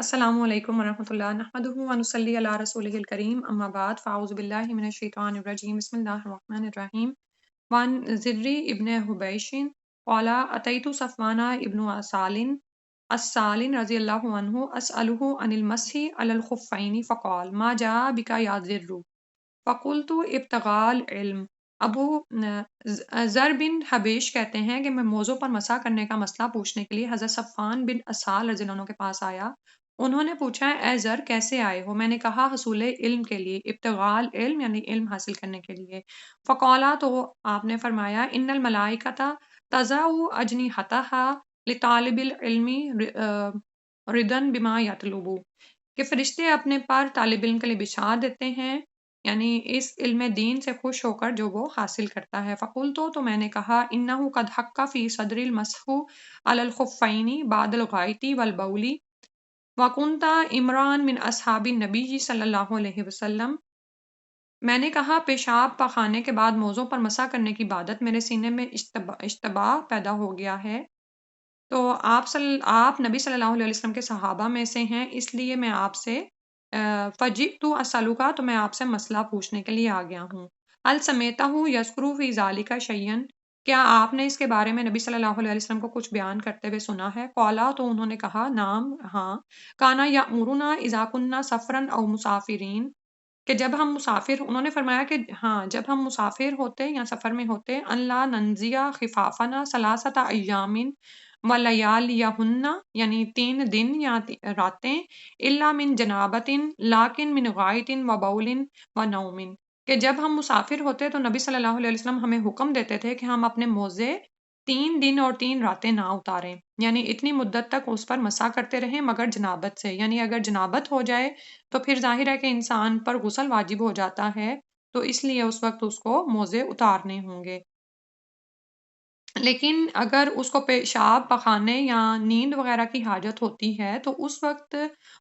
السلام علیکم ورحمۃ اللہ نحمدہ ونصلی علی رسولہ الکریم اما بعد فاعوذ باللہ من الشیطان الرجیم بسم اللہ الرحمن الرحیم وان زری ابن حبیش قال اتیت صفوان ابن السالن رضی اللہ عنہ اسألہ عن المسح علی الخفین فقال ما جاء بک یا زر فقلت ابتغاء العلم۔ ابو ذر بن حبیش کہتے ہیں کہ میں موضوع پر مسح کرنے کا مسئلہ پوچھنے کے لیے حضرت صفوان بن اسال رضی اللہ عنہ کے پاس آیا۔ انہوں نے پوچھا اے ذر کیسے آئے ہو؟ میں نے کہا حصول علم کے لیے، ابتغاء العلم یعنی علم حاصل کرنے کے لیے۔ فقالا تو آپ نے فرمایا ان الملائکۃ تضع اجنحتها لطالب العلم ردن بما یطلب، کہ فرشتے اپنے پر طالب علم کے لیے بچھا دیتے ہیں، یعنی اس علم دین سے خوش ہو کر جو وہ حاصل کرتا ہے۔ فقلت تو میں نے کہا انہ قد حق فی صدر المسح علی الخفین بعد الغائط والبول وکنت عمران من اصحاب النبی صلی اللہ علیہ وسلم۔ میں نے کہا پیشاب پخانے کے بعد موضوع پر مسح کرنے کی عادت میرے سینے میں اشتباہ پیدا ہو گیا ہے، تو آپ نبی صلی اللہ علیہ وسلم کے صحابہ میں سے ہیں، اس لیے میں آپ سے فجئت اسألک، تو میں آپ سے مسئلہ پوچھنے کے لیے آ گیا ہوں۔ هل سمعته یذکر فی ذلک شیئا، کیا آپ نے اس کے بارے میں نبی صلی اللہ علیہ وسلم کو کچھ بیان کرتے ہوئے سنا ہے؟ قالا، تو انہوں نے کہا نعم ہاں، کانا یأمرنا اذا کنا سفرا او مسافرین، کہ جب ہم مسافر، انہوں نے فرمایا کہ ہاں جب ہم مسافر ہوتے یا سفر میں ہوتے، ان لا ننزیا خفافنا ثلاثۃ ایام ولیالیہن، یعنی 3 دن یا راتیں، الا من جنابت لاکن من غائط و بول و نوم، کہ جب ہم مسافر ہوتے تو نبی صلی اللہ علیہ وسلم ہمیں حکم دیتے تھے کہ ہم اپنے موزے 3 دن اور 3 راتیں نہ اتاریں، یعنی اتنی مدت تک اس پر مسح کرتے رہیں مگر جنابت سے، یعنی اگر جنابت ہو جائے تو پھر ظاہر ہے کہ انسان پر غسل واجب ہو جاتا ہے، تو اس لیے اس وقت اس کو موزے اتارنے ہوں گے۔ لیکن اگر اس کو پیشاب پخانے یا نیند وغیرہ کی حاجت ہوتی ہے تو اس وقت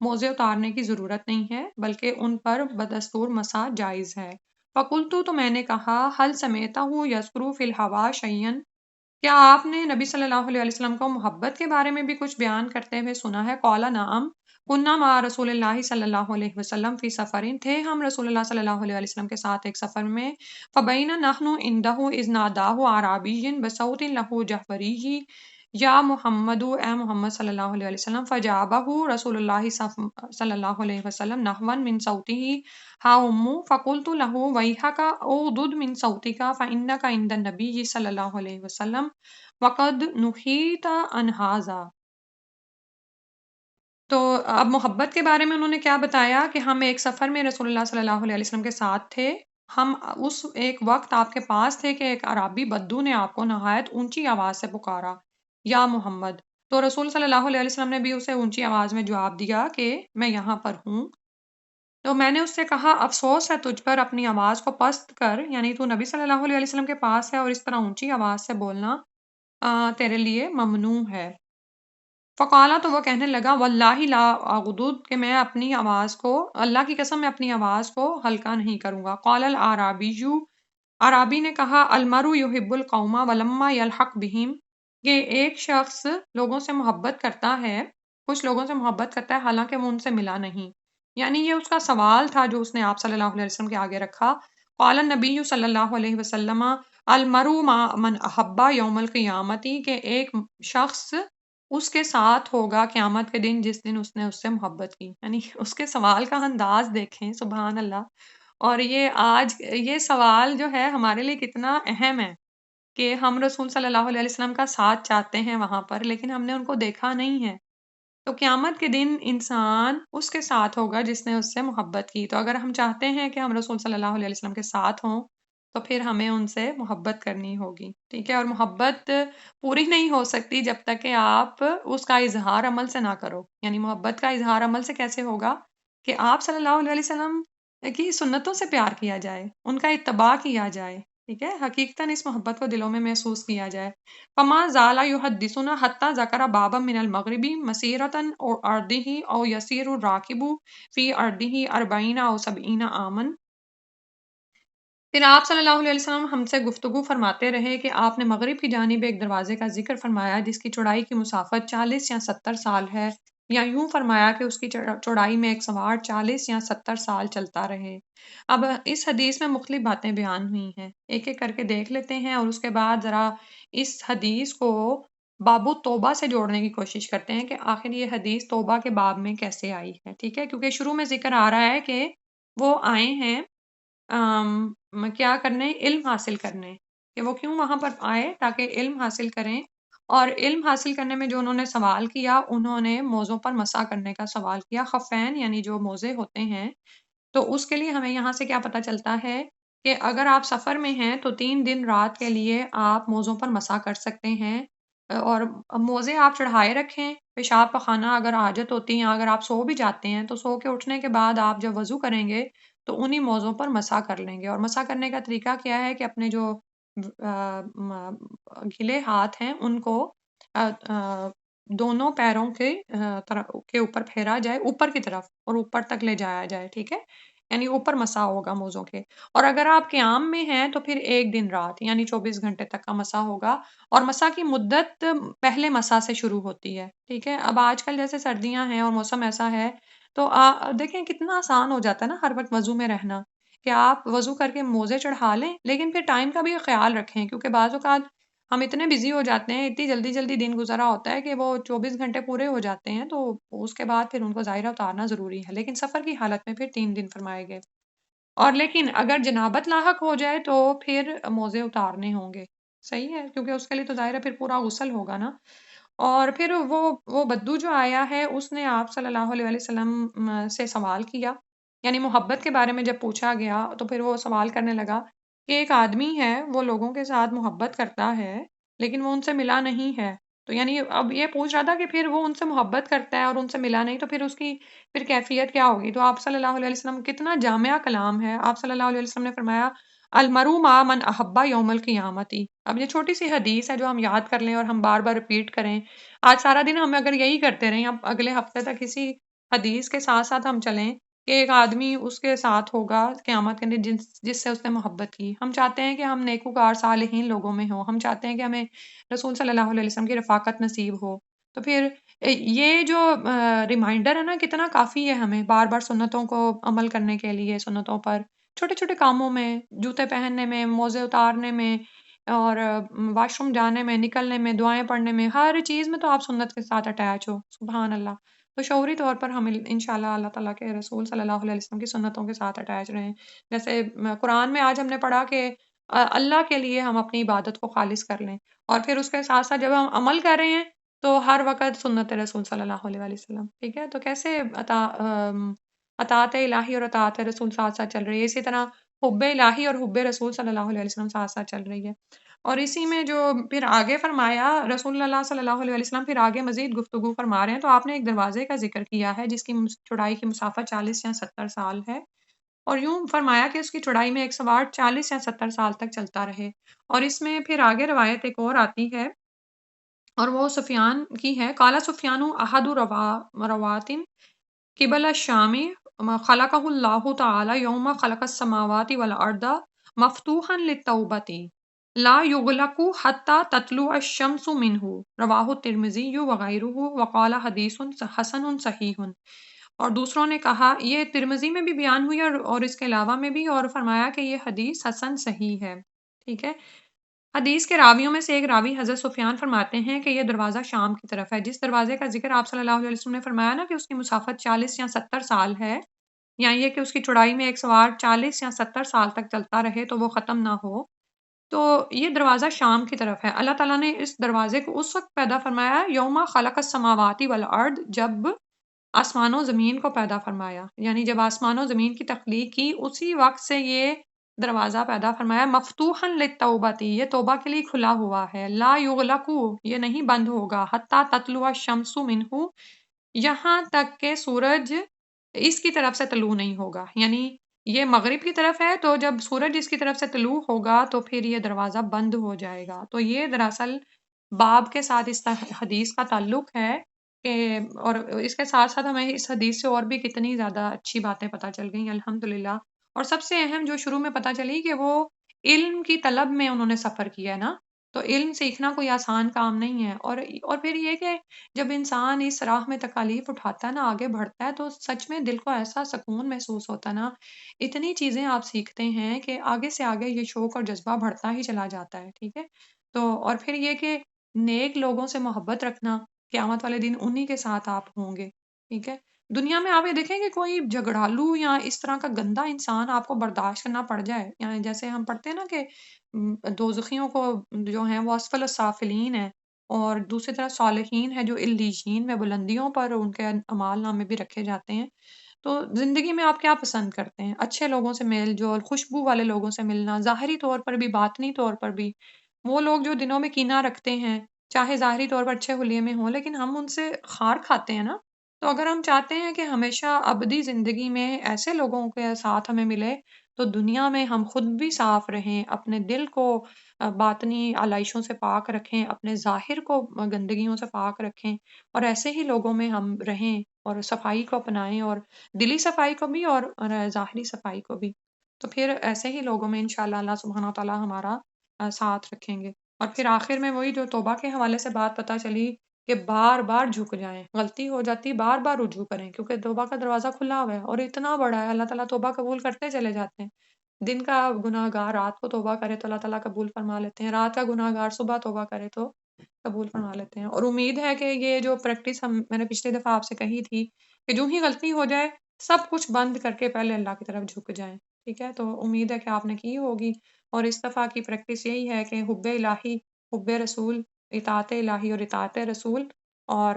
موزے اتارنے کی ضرورت نہیں ہے، بلکہ ان پر بدستور مسح جائز ہے۔ فقلت، تو میں نے کہا هل سمعته یذکر فی الہوا شیئا، کیا آپ نے نبی صلی اللہ علیہ وسلم کو محبت کے بارے میں بھی کچھ بیان کرتے ہوئے سنا ہے؟ قال نعم کننا مع رسول اللہ صلی اللہ علیہ وسلم فی سفرین، تھے ہم رسول اللہ صلی اللہ علیہ وسلم کے ساتھ ایک سفر میں، فبین نحن عنده اذ ناداه اعرابی بصوت له جهوری یا محمد، اے محمد صلی اللہ علیہ وسلم، فجابه رسول اللہ صلی اللہ علیہ وسلم نحوا من صوته ہا امو، فقلت له ویحک اغضض من صوتک فانک عند النبی صلی اللہ علیہ وسلم وقد نہیت عن ھذا۔ تو اب محبت کے بارے میں انہوں نے کیا بتایا کہ ہم ایک سفر میں رسول اللہ صلی اللہ علیہ وسلم کے ساتھ تھے، ہم اس ایک وقت آپ کے پاس تھے کہ ایک عرابی بدو نے آپ کو نہایت اونچی آواز سے پکارا یا محمد، تو رسول صلی اللہ علیہ وسلم نے بھی اسے اونچی آواز میں جواب دیا کہ میں یہاں پر ہوں۔ تو میں نے اس سے کہا افسوس ہے تجھ پر، اپنی آواز کو پست کر، یعنی تو نبی صلی اللہ علیہ وسلم کے پاس ہے اور اس طرح اونچی آواز سے بولنا تیرے لیے ممنوع ہے۔ فقالا، تو وہ کہنے لگا واللہ لا اغضض، کہ میں اپنی آواز کو، اللہ کی قسم میں اپنی آواز کو ہلکا نہیں کروں گا۔ قال الاعرابی، عرابی نے کہا المرء یحب القوم ولما یلحق بہم، کہ ایک شخص لوگوں سے محبت کرتا ہے، کچھ لوگوں سے محبت کرتا ہے حالانکہ وہ ان سے ملا نہیں، یعنی یہ اس کا سوال تھا جو اس نے آپ صلی اللہ علیہ وسلم کے آگے رکھا۔ قال النبی صلی اللہ علیہ وسلم المرء مع من احب یوم القیامت، کہ ایک شخص اس کے ساتھ ہوگا قیامت کے دن جس دن اس نے اس سے محبت کی، یعنی اس کے سوال کا انداز دیکھیں، سبحان اللہ۔ اور یہ سوال جو ہے ہمارے لیے کتنا اہم ہے کہ ہم رسول صلی اللہ علیہ وسلم کا ساتھ چاہتے ہیں وہاں پر، لیکن ہم نے ان کو دیکھا نہیں ہے، تو قیامت کے دن انسان اس کے ساتھ ہوگا جس نے اس سے محبت کی، تو اگر ہم چاہتے ہیں کہ ہم رسول صلی اللہ علیہ وسلم کے ساتھ ہوں تو پھر ہمیں ان سے محبت کرنی ہوگی، ٹھیک ہے؟ اور محبت پوری نہیں ہو سکتی جب تک کہ آپ اس کا اظہار عمل سے نہ کرو، یعنی محبت کا اظہار عمل سے کیسے ہوگا کہ آپ صلی اللہ علیہ وسلم کی سنتوں سے پیار کیا جائے، ان کا اتباع کیا جائے، ٹھیک ہے؟ حقیقتاً اس محبت کو دلوں میں محسوس کیا جائے۔ فما زال یحدثنا حتی ذکر بابا من المغرب مسیرۃ ارضہ او یسیر الراکب فی ارضہ 40 او 70 عاما، پھر آپ صلی اللہ علیہ وسلم ہم سے گفتگو فرماتے رہے کہ آپ نے مغرب کی جانب ایک دروازے کا ذکر فرمایا جس کی چوڑائی کی مسافت 40 یا 70 سال ہے، یا یوں فرمایا کہ اس کی چوڑائی میں ایک سوار 40 یا 70 سال چلتا رہے۔ اب اس حدیث میں مختلف باتیں بیان ہوئی ہیں، ایک ایک کر کے دیکھ لیتے ہیں اور اس کے بعد ذرا اس حدیث کو باب توبہ سے جوڑنے کی کوشش کرتے ہیں کہ آخر یہ حدیث توبہ کے باب میں کیسے آئی ہے، ٹھیک ہے؟ کیونکہ شروع میں ذکر آ رہا ہے کہ وہ آئے ہیں کیا کرنے؟ علم حاصل کرنے، کہ وہ کیوں وہاں پر آئے؟ تاکہ علم حاصل کریں، اور علم حاصل کرنے میں جو انہوں نے سوال کیا، انہوں نے موزوں پر مسح کرنے کا سوال کیا، خفین یعنی جو موزے ہوتے ہیں۔ تو اس کے لیے ہمیں یہاں سے کیا پتہ چلتا ہے کہ اگر آپ سفر میں ہیں تو 3 دن رات کے لیے آپ موزوں پر مسح کر سکتے ہیں، اور موزے آپ چڑھائے رکھیں، پیشاب پخانہ اگر حاجت ہوتی ہے، اگر آپ سو بھی جاتے ہیں تو سو کے اٹھنے کے بعد آپ جب وضو کریں گے تو انہی موزوں پر مسح کر لیں گے۔ اور مسح کرنے کا طریقہ کیا ہے کہ اپنے جو گھلے ہاتھ ہیں ان کو دونوں پیروں کے اوپر پھیرا جائے، اوپر کی طرف، اور اوپر تک لے جایا جائے، ٹھیک ہے؟ یعنی اوپر مسح ہوگا موزوں کے۔ اور اگر آپ قیام میں ہیں تو پھر 1 دن رات یعنی 24 گھنٹے تک کا مسح ہوگا، اور مسح کی مدت پہلے مسح سے شروع ہوتی ہے، ٹھیک ہے؟ اب آج کل جیسے سردیاں ہیں اور موسم ایسا ہے تو دیکھیں کتنا آسان ہو جاتا ہے نا ہر وقت وضو میں رہنا، کہ آپ وضو کر کے موزے چڑھا لیں، لیکن پھر ٹائم کا بھی خیال رکھیں، کیونکہ بعض اوقات ہم اتنے بزی ہو جاتے ہیں، اتنی جلدی جلدی دن گزرا ہوتا ہے کہ وہ 24 گھنٹے پورے ہو جاتے ہیں، تو اس کے بعد پھر ان کو ظاہرہ اتارنا ضروری ہے، لیکن سفر کی حالت میں پھر 3 دن فرمائے گئے۔ اور لیکن اگر جنابت لاحق ہو جائے تو پھر موزے اتارنے ہوں گے، صحیح ہے؟ کیونکہ اس کے لیے تو ظاہر ہے پھر پورا غسل ہوگا نا۔ اور پھر وہ بدو جو آیا ہے اس نے آپ صلی اللہ علیہ وآلہ وسلم سے سوال کیا، یعنی محبت کے بارے میں جب پوچھا گیا تو پھر وہ سوال کرنے لگا کہ ایک آدمی ہے، وہ لوگوں کے ساتھ محبت کرتا ہے لیکن وہ ان سے ملا نہیں ہے، تو یعنی اب یہ پوچھ رہا تھا کہ پھر وہ ان سے محبت کرتا ہے اور ان سے ملا نہیں، تو پھر اس کی پھر کیفیت کیا ہوگی؟ تو آپ صلی اللہ علیہ وسلم کتنا جامع کلام ہے، آپ صلی اللہ علیہ وسلم نے فرمایا المرء مع من احب یوم القیامتی۔ اب یہ چھوٹی سی حدیث ہے جو ہم یاد کر لیں اور ہم بار بار رپیٹ کریں، آج سارا دن ہم اگر یہی کرتے رہیں، اب اگلے ہفتے تک اسی حدیث کے ساتھ ساتھ ہم چلیں کہ ایک آدمی اس کے ساتھ ہوگا قیامت کے دن جس سے اس نے محبت کی۔ ہم چاہتے ہیں کہ ہم نیکوکار صالحین لوگوں میں ہوں، ہم چاہتے ہیں کہ ہمیں رسول صلی اللہ علیہ وسلم کی رفاقت نصیب ہو، تو پھر یہ جو ریمائنڈر ہے نا کتنا کافی ہے ہمیں بار بار سنتوں کو عمل کرنے کے لیے، سنتوں پر چھوٹے چھوٹے کاموں میں، جوتے پہننے میں، موزے اتارنے میں، اور واش روم جانے میں، نکلنے میں، دعائیں پڑھنے میں، ہر چیز میں تو آپ سنت کے ساتھ اٹیچ ہو، سبحان اللہ۔ تو شعوری طور پر ہم انشاءاللہ اللہ تعالیٰ کے رسول صلی اللہ علیہ وسلم کی سنتوں کے ساتھ اٹیچ رہیں۔ جیسے قرآن میں آج ہم نے پڑھا کہ اللہ کے لیے ہم اپنی عبادت کو خالص کر لیں، اور پھر اس کے ساتھ ساتھ جب ہم عمل کر رہے ہیں تو ہر وقت سنت رسول صلی اللہ علیہ وآلہ وسلم، ٹھیک ہے؟ تو کیسے اطاعت الہی اور اطاعت رسول ساتھ ساتھ چل رہی ہے، اسی طرح حب الہی اور حب رسول صلی اللہ علیہ وسلم ساتھ ساتھ چل رہی ہے۔ اور اسی میں جو پھر آگے فرمایا رسول اللہ صلی اللہ علیہ وسلم، پھر آگے مزید گفتگو فرما رہے ہیں، تو آپ نے ایک دروازے کا ذکر کیا ہے جس کی چوڑائی کی مسافت 40 یا 70 سال ہے، اور یوں فرمایا کہ اس کی چوڑائی میں ایک سوار 40 یا 70 سال تک چلتا رہے۔ اور اس میں پھر آگے روایت ایک اور آتی ہے، اور وہ سفیان کی ہے، قال سفیان احد رواتن قبل الشام خلقہ اللہ تعالی یوم خلق السماوات والارض مفتوحا للتوبۃ لا یغلق حتی تطلع الشمس منہ، رواہ الترمذی وغیرہ وقال حدیث حسن صحیح۔ اور دوسروں نے کہا، یہ ترمذی میں بھی بیان ہوئی اور اس کے علاوہ میں بھی، اور فرمایا کہ یہ حدیث حسن صحیح ہے، ٹھیک ہے؟ حدیث کے راویوں میں سے ایک راوی حضرت سفیان فرماتے ہیں کہ یہ دروازہ شام کی طرف ہے، جس دروازے کا ذکر آپ صلی اللہ علیہ وسلم نے فرمایا نا کہ اس کی مسافت 40 یا 70 سال ہے، یا یہ کہ اس کی چوڑائی میں ایک سوار 40 یا 70 سال تک چلتا رہے تو وہ ختم نہ ہو، تو یہ دروازہ شام کی طرف ہے۔ اللہ تعالیٰ نے اس دروازے کو اس وقت پیدا فرمایا یوم خلق السماوات والارض، جب آسمان و زمین کو پیدا فرمایا، یعنی جب آسمان و زمین کی تخلیق کی اسی وقت سے یہ دروازہ پیدا فرمایا، مفتوحا للتوبۃ، یہ توبہ کے لیے کھلا ہوا ہے، لا یغلق، یہ نہیں بند ہوگا، حتی تطلع الشمس منہ، یہاں تک کہ سورج اس کی طرف سے طلوع نہیں ہوگا، یعنی یہ مغرب کی طرف ہے تو جب سورج اس کی طرف سے طلوع ہوگا تو پھر یہ دروازہ بند ہو جائے گا۔ تو یہ دراصل باب کے ساتھ اس حدیث کا تعلق ہے کہ، اور اس کے ساتھ ساتھ ہمیں اس حدیث سے اور بھی کتنی زیادہ اچھی باتیں پتہ چل گئیں الحمدللہ۔ اور سب سے اہم جو شروع میں پتہ چلی کہ وہ علم کی طلب میں انہوں نے سفر کیا ہے نا، تو علم سیکھنا کوئی آسان کام نہیں ہے، اور پھر یہ کہ جب انسان اس راہ میں تکالیف اٹھاتا ہے نا، آگے بڑھتا ہے، تو سچ میں دل کو ایسا سکون محسوس ہوتا ہے نا، اتنی چیزیں آپ سیکھتے ہیں کہ آگے سے آگے یہ شوق اور جذبہ بڑھتا ہی چلا جاتا ہے، ٹھیک ہے؟ تو اور پھر یہ کہ نیک لوگوں سے محبت رکھنا، قیامت والے دن انہی کے ساتھ آپ ہوں گے، ٹھیک ہے؟ دنیا میں آپ یہ دیکھیں کہ کوئی جھگڑالو یا اس طرح کا گندا انسان آپ کو برداشت کرنا پڑ جائے، یعنی جیسے ہم پڑھتے ہیں نا کہ دوزخیوں کو جو ہیں وہ اسفل السافلین ہیں، اور دوسری طرف صالحین ہیں جو علیین میں بلندیوں پر ان کے اعمال نامے بھی رکھے جاتے ہیں۔ تو زندگی میں آپ کیا پسند کرتے ہیں؟ اچھے لوگوں سے میل جول، خوشبو والے لوگوں سے ملنا، ظاہری طور پر بھی باطنی طور پر بھی۔ وہ لوگ جو دنوں میں کینہ رکھتے ہیں، چاہے ظاہری طور پر اچھے حلیے میں ہوں، لیکن ہم ان سے خار کھاتے ہیں نا۔ تو اگر ہم چاہتے ہیں کہ ہمیشہ ابدی زندگی میں ایسے لوگوں کے ساتھ ہمیں ملے، تو دنیا میں ہم خود بھی صاف رہیں، اپنے دل کو باطنی علائشوں سے پاک رکھیں، اپنے ظاہر کو گندگیوں سے پاک رکھیں، اور ایسے ہی لوگوں میں ہم رہیں اور صفائی کو اپنائیں، اور دلی صفائی کو بھی اور ظاہری صفائی کو بھی۔ تو پھر ایسے ہی لوگوں میں انشاءاللہ اللہ سبحانہ وتعالی ہمارا ساتھ رکھیں گے۔ اور پھر آخر میں وہی جو توبہ کے حوالے سے بات پتہ چلی کہ بار بار جھک جائیں، غلطی ہو جاتی بار بار رجوع کریں، کیونکہ توبہ کا دروازہ کھلا ہوا ہے اور اتنا بڑا ہے، اللہ تعالیٰ توبہ قبول کرتے چلے جاتے ہیں۔ دن کا گناہ گار رات کو توبہ کرے تو اللہ تعالیٰ قبول فرما لیتے ہیں، رات کا گناہ گار صبح توبہ کرے تو قبول فرما لیتے ہیں۔ اور امید ہے کہ یہ جو پریکٹس میں نے پچھلی دفعہ آپ سے کہی تھی کہ جو ہی غلطی ہو جائے سب کچھ بند کر کے پہلے اللہ کی طرف جھک جائیں، ٹھیک ہے؟ تو امید ہے کہ آپ نے کی ہوگی، اور اس دفعہ کی پریکٹس یہی ہے کہ حب الہی، حب رسول، اطاعت الہی اور اطاعت رسول، اور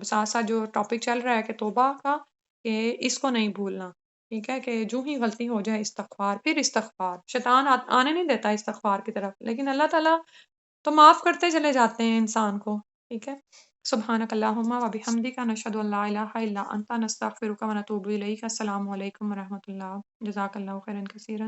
ساتھ ساتھ جو ٹاپک چل رہا ہے کہ توبہ کا، کہ اس کو نہیں بھولنا، ٹھیک ہے؟ کہ جو ہی غلطی ہو جائے استغفار، پھر استغفار، شیطان آنے نہیں دیتا استغفار کی طرف، لیکن اللہ تعالیٰ تو معاف کرتے چلے جاتے ہیں انسان کو، ٹھیک ہے؟ سبحانک اللہم و بحمدک، نشہد ان لا الہ الا انت، نستغفرک و نتوب الیک۔ السلام علیکم و رحمۃ اللہ، جزاک اللہ خیرا کثیرا۔